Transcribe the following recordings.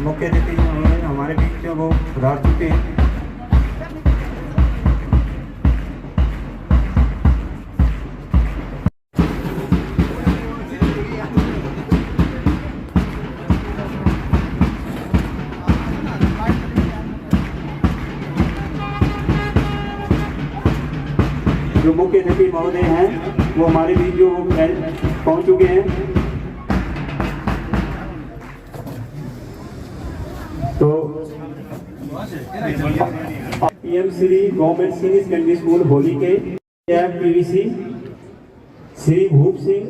मौके देते ही हमारे बीच में वो सुधार चुके हैं। जो मुख्य अतिथि महोदय हैं वो हमारे बीच जो पहुंच चुके हैं। तो PM Shri government senior secondary school Holi के पीवीसी श्री भूप सिंह,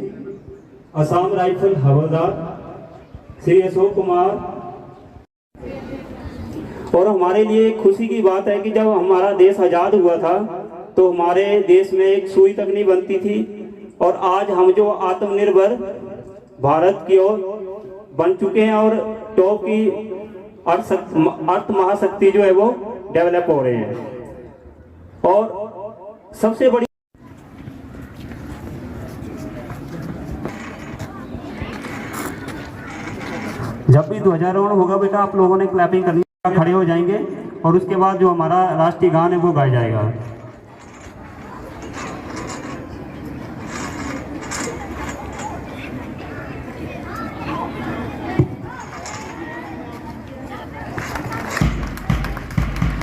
असम राइफल हवलदार श्री अशोक कुमार। और हमारे लिए खुशी की बात है कि जब हमारा देश आज़ाद हुआ था तो हमारे देश में एक सुई तक नहीं बनती थी, और आज हम जो आत्मनिर्भर भारत की ओर बन चुके हैं और टॉप की अर्थ महाशक्ति जो है वो डेवलप हो रहे हैं। और सबसे बड़ी जब भी ध्वजारोहण होगा बेटा आप लोगों ने क्लैपिंग करनी, खड़े हो जाएंगे और उसके बाद जो हमारा राष्ट्रीय गान है वो गाया जाएगा।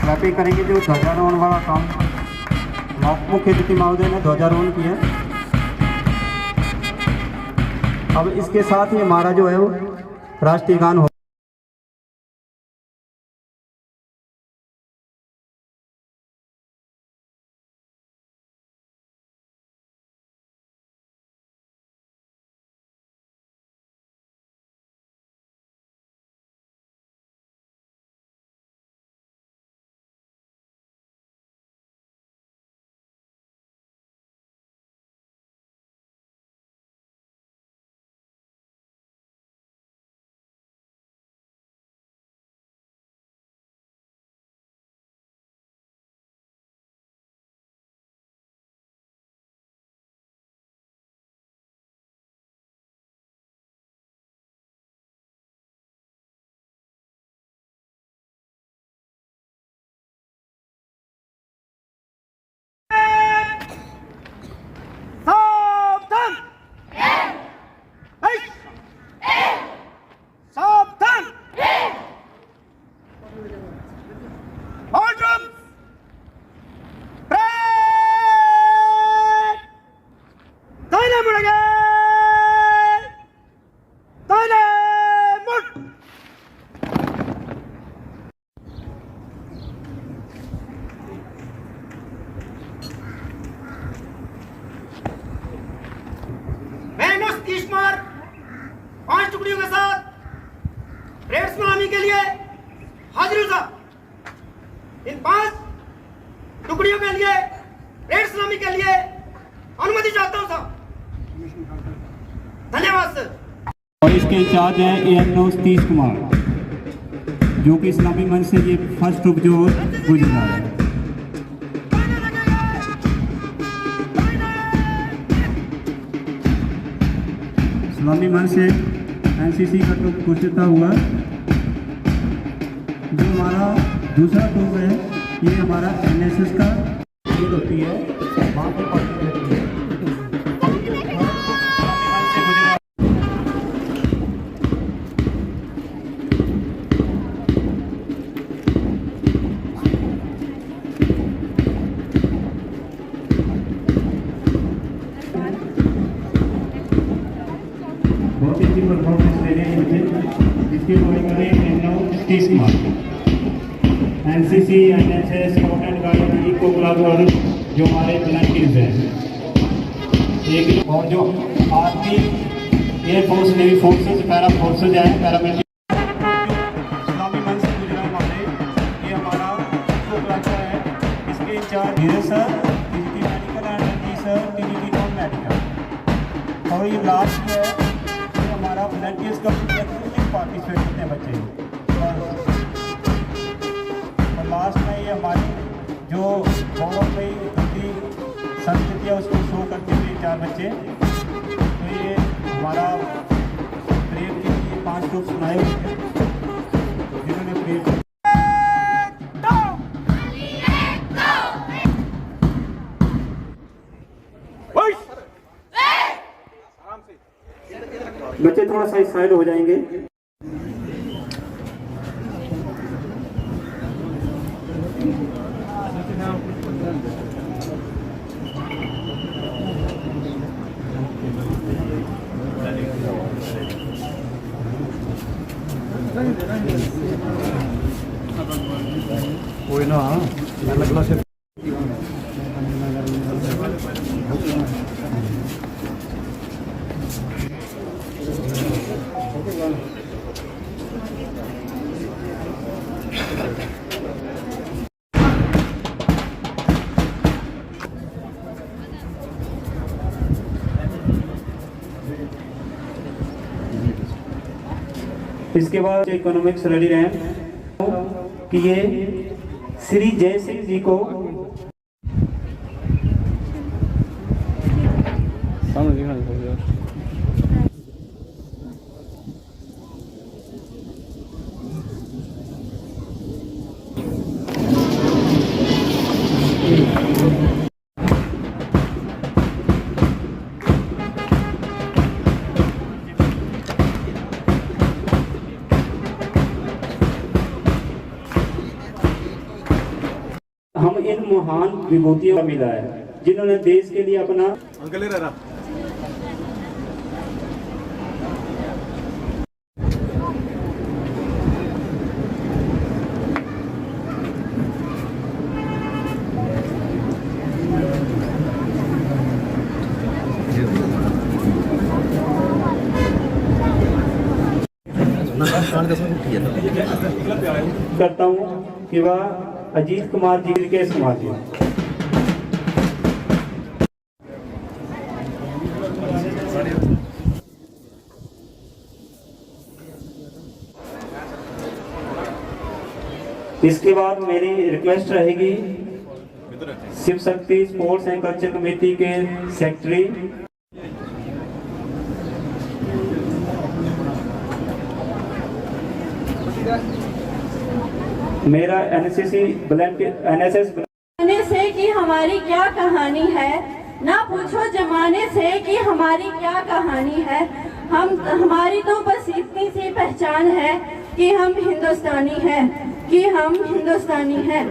क्लैपिंग करेंगे जो ध्वजारोहण वाला काम मुख्य अतिथि महोदय ने ध्वजारोहण किया। अब इसके साथ ही हमारा जो है वो राष्ट्रीय गान हो। पांच टुकड़ियों के साथ परेड सलामी के लिए हाजिर हूं साहब। इन 5 टुकड़ियों के लिए परेड सलामी के लिए अनुमति चाहता हूं साहब। धन्यवाद सर। और इसके इंचार्ज हैं ANO सतीश कुमार, जो कि इस्लामी मंच से ये फर्स्ट ग्रुप जो गुजर रहा है। इस्लामी मंच से NCC का ग्रुप गुजरता हुआ जो हमारा दूसरा ग्रुप है, ये हमारा NSS का होती है वहाँ पे पार्टिसिपेट होती है। परफॉर्मेंस दे रहे हैं जिसकी ड्राइंग करें तीस mark. NCC, NSS, scout and guide, eco club और जो हमारे वॉलंटियर्स हैं एक, और जो army, air force, navy forces, para forces हैं, पैरामिलिट्री इस्लामी मंच से गुजरा हमारे, ये हमारा इको क्लब का है। इसके incharge Dheeraj sir, TGT medical, and Ranjeet sir, TGT non medical. और ये लास्ट है, ये हमारा वॉलंटियर्स का पार्टिसिपेट करते हैं बच्चे। और लास्ट में ये हमारी जो गौरव में अपनी संस्कृति है उसको शो करते हुए 4 बच्चे। तो ये हमारा प्रेम के लिए 5 ग्रुप सुनाए हुए हैं जिन्होंने प्रेम। बच्चे थोड़ा सा साइड हो जाएंगे। कोई ना लगला से इसके बाद इकोनॉमिक्स रेडी रहे कि ये श्री जय सिंह जी को सामने दिखा दो यार। हम इन महान विभूतियों का मिला है जिन्होंने देश के लिए अपना करता हूँ कि वह अजीत कुमार जी के समाज में इसके बाद मेरी रिक्वेस्ट रहेगी Shiv Shakti sports and culture committee के सेक्रेटरी मेरा एनएसएस जमाने से कि हमारी क्या कहानी है, ना पूछो जमाने से कि हमारी क्या कहानी है। हमारी तो बस इतनी सी पहचान है कि हम हिंदुस्तानी हैं,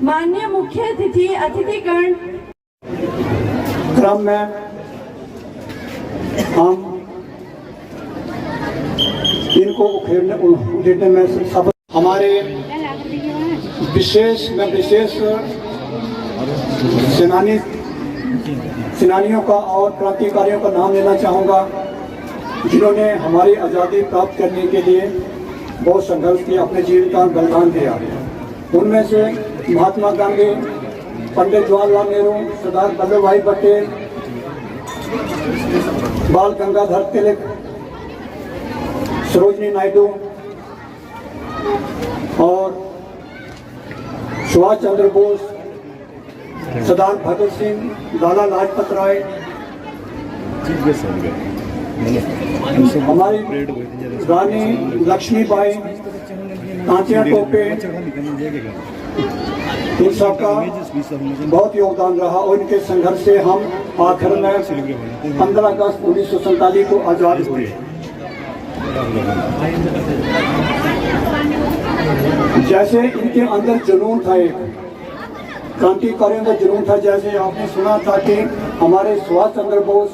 माननीय मुख्य अतिथिगण क्रम में हम इनको उखेड़ने में सफल। हमारे विशेष सेनानियों का और क्रांतिकारियों का नाम लेना चाहूँगा जिन्होंने हमारी आज़ादी प्राप्त करने के लिए बहुत संघर्ष किया, अपने जीवन का बलिदान दिया। उनमें से महात्मा गांधी, पंडित जवाहरलाल नेहरू, सरदार वल्लभ भाई पटेल, बाल गंगाधर तिलक, सरोजनी नायडू और सुभाष चंद्र बोस, सरदार भगत सिंह, लाला लाजपत राय, हमारी रानी लक्ष्मीबाई, तांतिया टोपे, इन सबका बहुत योगदान रहा और इनके संघर्ष से हम आखिर में 15 अगस्त 1947 को आज़ाद हुए। जैसे इनके अंदर जुनून था, एक क्रांतिकारियों का जुनून था। जैसे आपने सुना था कि हमारे सुभाष चंद्र बोस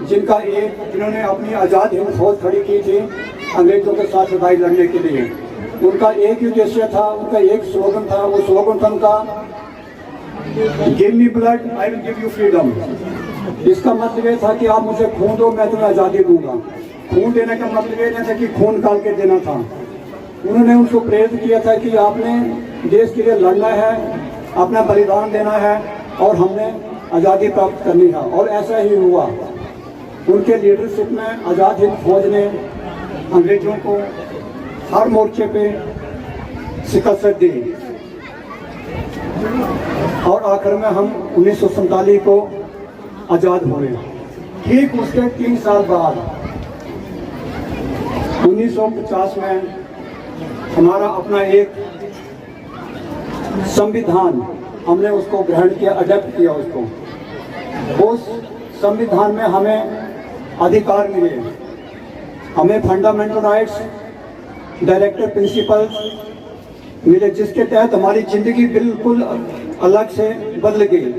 जिन्होंने अपनी आज़ाद हिंद फौज खड़ी की थी अंग्रेजों के साथ लड़ाई लड़ने के लिए। उनका एक ही उद्देश्य था, उनका एक स्लोगन था, वो स्लोगन था उनका, give me blood I will give you freedom. इसका मतलब ये था कि आप मुझे खून दो, मैं तुम्हें आज़ादी दूंगा। खून देने का मतलब ये नहीं था कि खून निकाल के देना था। उन्होंने उनको प्रेरित किया था कि आपने देश के लिए लड़ना है, अपना बलिदान देना है और हमने आज़ादी प्राप्त करनी है। और ऐसा ही हुआ। उनके लीडरशिप में आज़ाद हिंद फौज ने अंग्रेजों को हर मोर्चे पे शिकस्त दी और आखिर में हम 1947 को आज़ाद हुए। ठीक उसके 3 साल बाद 1950 में हमारा अपना एक संविधान हमने उसको ग्रहण किया, अडॉप्ट किया उसको। उस संविधान में हमें अधिकार मिले, हमें फंडामेंटल राइट्स, डायरेक्टिव प्रिंसिपल्स मिले, जिसके तहत हमारी जिंदगी बिल्कुल अलग से बदल गई।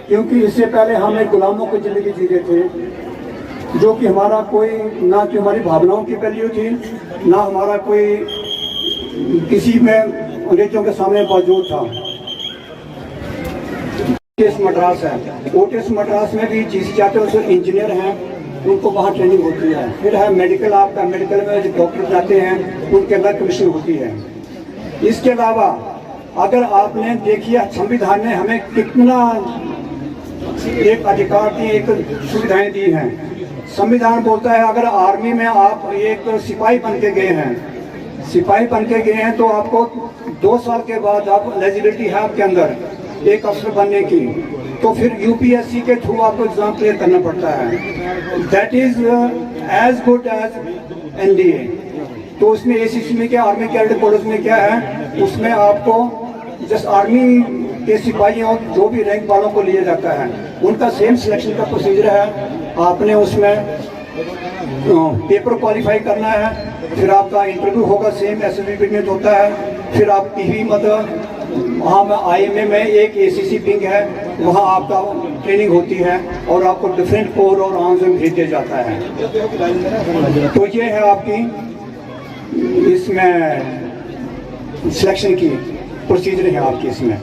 क्योंकि इससे पहले हम एक गुलामों की जिंदगी जी रहे थे, जो कि हमारा कोई ना कि हमारी भावनाओं की वैल्यू थी, ना हमारा कोई किसी में अंग्रेजों के सामने मौजूद था। ओटीएस मद्रास है, ओटीएस मद्रास में भी जीसी जाते हैं, उसमें इंजीनियर हैं, उनको वहाँ ट्रेनिंग होती है। फिर है मेडिकल, आपका मेडिकल में जो डॉक्टर जाते हैं उनके अंदर कमीशन होती है। इसके अलावा अगर आपने देखिए संविधान ने हमें कितना एक अधिकार दी, एक सुविधाएं दी हैं। संविधान बोलता है अगर आर्मी में आप एक सिपाही बन के गए हैं, सिपाही बन के गए हैं तो आपको 2 साल के बाद आप एलिजिबिलिटी है आपके अंदर एक अफसर बनने की, तो फिर यूपीएससी के थ्रू आपको एग्जाम क्लियर करना पड़ता है। That is as good as NDA. तो उसमें एसीसी में क्या, आर्मी कैडेट कॉलेज में क्या है, उसमें आपको जस्ट आर्मी के सिपाही और जो भी रैंक वालों को लिया जाता है उनका सेम सिलेक्शन का प्रोसीजर है। आपने उसमें पेपर क्वालिफाई करना है, फिर आपका इंटरव्यू होगा, सेम एसएसबी में होता है। फिर आप टीवी मतलब वहाँ में आईएमए में एक एसीसी विंग है, वहाँ आपका ट्रेनिंग होती है और आपको डिफरेंट कोर और आर्म्स में भेज दिया जाता है। तो ये है आपकी इसमें सिलेक्शन की प्रोसीजर है आपकी इसमें।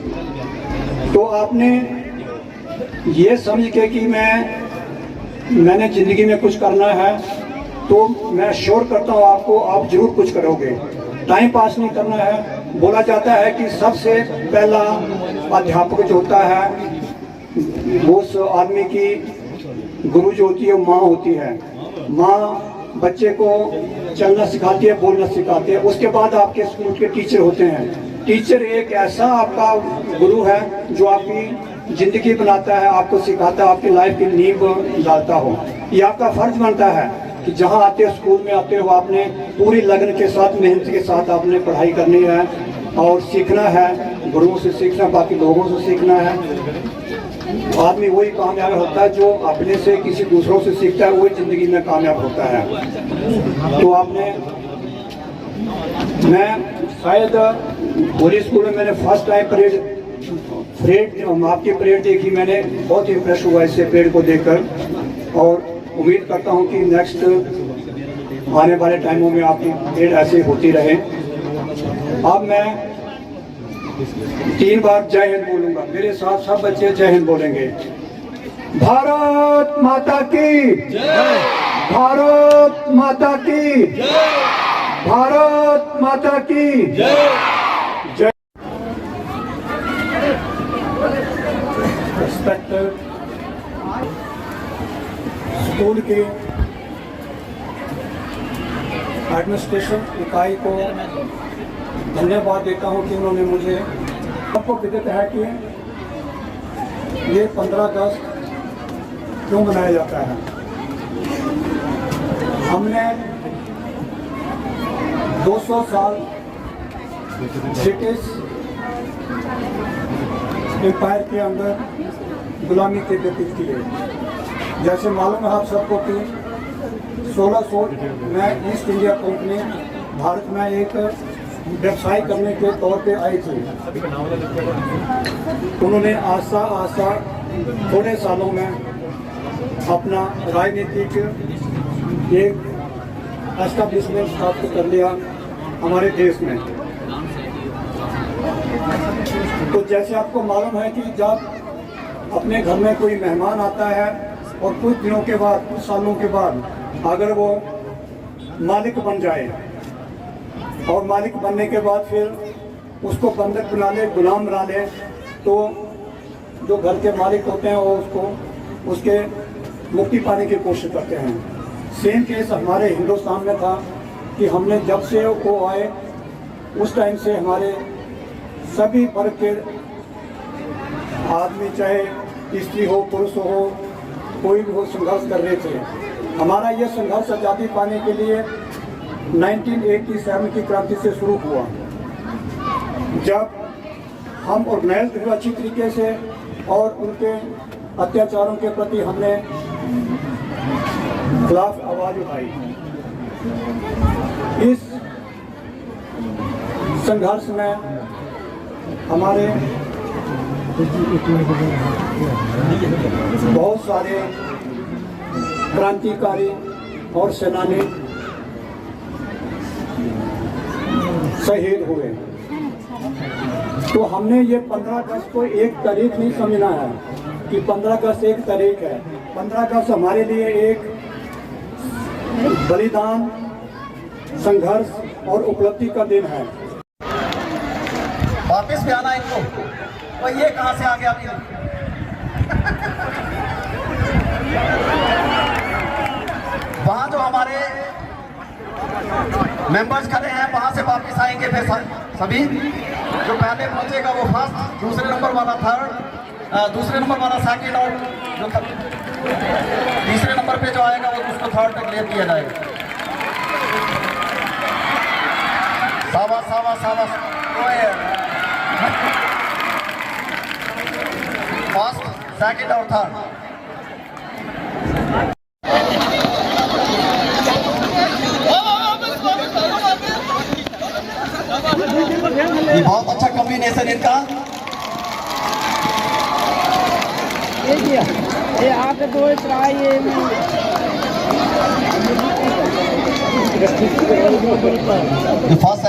तो आपने ये समझ के कि मैंने ज़िंदगी में कुछ करना है, तो मैं श्योर करता हूँ आपको, आप जरूर कुछ करोगे। टाइम पास नहीं करना है। बोला जाता है कि सबसे पहला अध्यापक जो होता है वो उस आदमी की गुरु जो होती है वो माँ होती है। माँ बच्चे को चलना सिखाती है, बोलना सिखाती है। उसके बाद आपके स्कूल के टीचर होते हैं। टीचर एक ऐसा आपका गुरु है जो आपकी जिंदगी बनाता है, आपको सिखाता है, आपकी लाइफ की नींव डालता हो। ये आपका फर्ज बनता है कि जहाँ आते हो, स्कूल में आते हो, आपने पूरी लगन के साथ, मेहनत के साथ आपने पढ़ाई करनी है और सीखना है। गुरुओं से सीखना, बाकी लोगों से सीखना है। आदमी वही कामयाब होता है जो अपने से किसी दूसरों से सीखता है, वही जिंदगी में कामयाब होता है। तो मैं शायद पूरी स्कूल में मैंने फर्स्ट टाइम परेड आपकी परेड देखी, मैंने बहुत इम्प्रेस हुआ इससे परेड को देखकर। और उम्मीद करता हूं कि नेक्स्ट आने वाले टाइमों में आपकी परेड ऐसे होती रहे। अब मैं 3 बार जय हिंद बोलूंगा, मेरे साथ सब बच्चे जय हिंद बोलेंगे। भारत माता की जय, भारत माता की जय, भारत माता की जय। रिस्पेक्टेड स्कूल के एडमिनिस्ट्रेशन इकाई को धन्यवाद देता हूं कि उन्होंने मुझे, आपको विदित है कि ये 15 अगस्त क्यों मनाया जाता है। हमने 200 साल ब्रिटिश एम्पायर के अंदर गुलामी के व्यतीत किए। जैसे मालूम है आप सबको कि 1600 में ईस्ट इंडिया कंपनी भारत में एक व्यवसाय करने के तौर पे आई थी। उन्होंने आशा थोड़े सालों में अपना राजनीतिक एक एस्टेब्लिशमेंट स्थापित कर लिया हमारे देश में। तो जैसे आपको मालूम है कि जब अपने घर में कोई मेहमान आता है और कुछ दिनों के बाद, कुछ सालों के बाद अगर वो मालिक बन जाए और मालिक बनने के बाद फिर उसको बंधक बना ले, गुलाम बना ले, तो जो घर के मालिक होते हैं वो उसको उसके मुक्ति पाने की कोशिश करते हैं। सेम केस हमारे हिंदुस्तान में था कि हमने जब से वो आए उस टाइम से हमारे सभी वर्ग के आदमी, चाहे स्त्री हो पुरुष हो, कोई भी हो, संघर्ष कर रहे थे। हमारा ये संघर्ष आज़ादी पाने के लिए 1987 की क्रांति से शुरू हुआ, जब हम ऑर्गेनाइज्ड हुए अच्छी तरीके से और उनके अत्याचारों के प्रति हमने खिलाफ आवाज उठाई। इस संघर्ष में हमारे बहुत सारे क्रांतिकारी और सेनानी शहीद हुए। तो हमने ये 15 अगस्त को एक तारीख नहीं समझना है कि 15 अगस्त एक तारीख है। 15 अगस्त हमारे लिए एक बलिदान, संघर्ष और उपलब्धि का दिन है। वापिस भी आना इनको, और ये कहां से आ गया अभी? वहां जो हमारे मेंबर्स खड़े हैं वहां से वापिस आएंगे फिर सभी। जो पहले पहुंचेगा वो फर्स्ट, दूसरे नंबर वाला थर्ड, दूसरे नंबर वाला सेकंड, और जो तीसरे नंबर पे जो आएगा वो उसको थर्ड तक ले दिया जाएगा। शाबाश शाबाश शाबाश। फर्स्ट, सेकंड और थर्ड। ये बहुत अच्छा कॉम्बिनेशन इनका। ये आप दो ट्राई फर्स्ट